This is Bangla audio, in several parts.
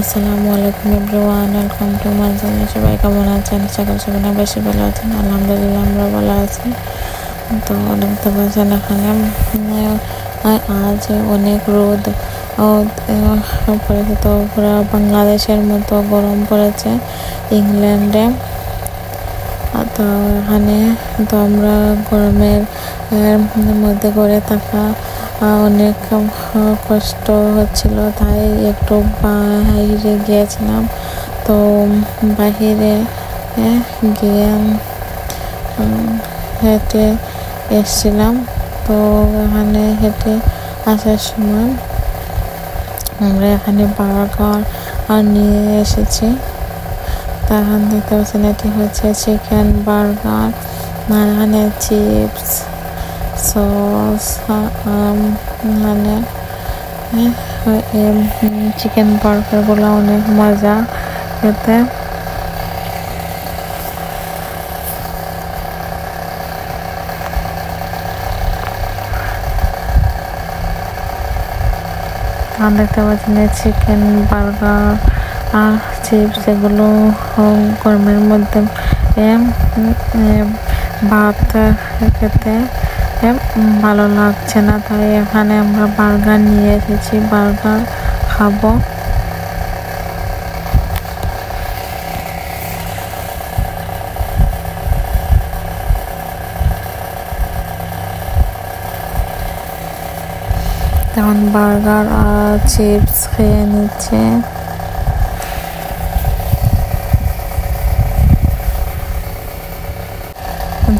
আসসালামু আলাইকুম everyone, welcome to my channel. সবাই কেমন আছেন? সকাল সকাল বেশি ভালো আছেন? আলহামদুলিল্লাহ আমরা ভালো আছি। তো দেখতে পাচ্ছেন এখানে আজ অনেক রোদ পড়েছে। তো পুরো বাংলাদেশের মতো গরম পড়েছে ইংল্যান্ডে। তো এখানে তো আমরা গরমের মধ্যে করে থাকা অনেক কষ্ট হচ্ছিল, তাই একটু বাইরে গিয়েছিলাম। তো বাহিরে গিয়ে হেঁটে এসছিলাম। তো এখানে হেঁটে আসার সময় আমরা এখানে বার্গার নিয়ে এসেছি। তখন দেখতে পাচ্ছেন এটি হচ্ছে চিকেন বার্গার, আর এখানে চিপস, সস, মানে চিকেন বার্গারগুলো অনেক মজা খেতে। দেখতে পাচ্ছেন চিকেন বার্গার আর চিপস, এগুলো গরমের মধ্যে ভাত খেতে ভালো লাগছে না, তাই এখানে আমরা বার্গার নিয়ে এসেছি, বার্গার খাবো। এখন বার্গার আর চিপস খেয়ে নিচ্ছে।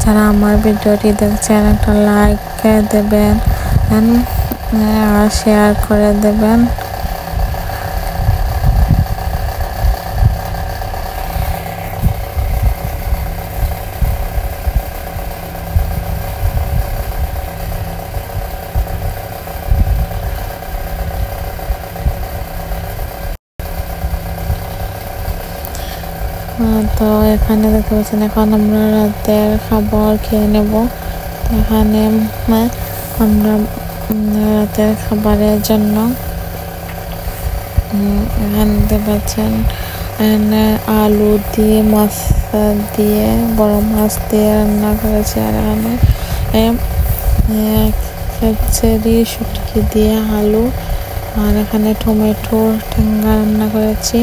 যারা আমার ভিডিওটি দেখছেন একটা লাইক দেবেন আর শেয়ার করে দেবেন। তো এখানে দেখতে পাচ্ছেন এখন আমরা রাতের খাবার খেয়ে নেব। এখানে আমরা রাতের খাবারের জন্য এখানে দেখতে পাচ্ছেন আলু দিয়ে, মাছ দিয়ে, বড় মাছ দিয়ে রান্না করেছে। আর এখানে খেচড়ি, শুটকি দিয়ে আলু, আর এখানে টমেটো ঠেঙ্গা রান্না করেছি।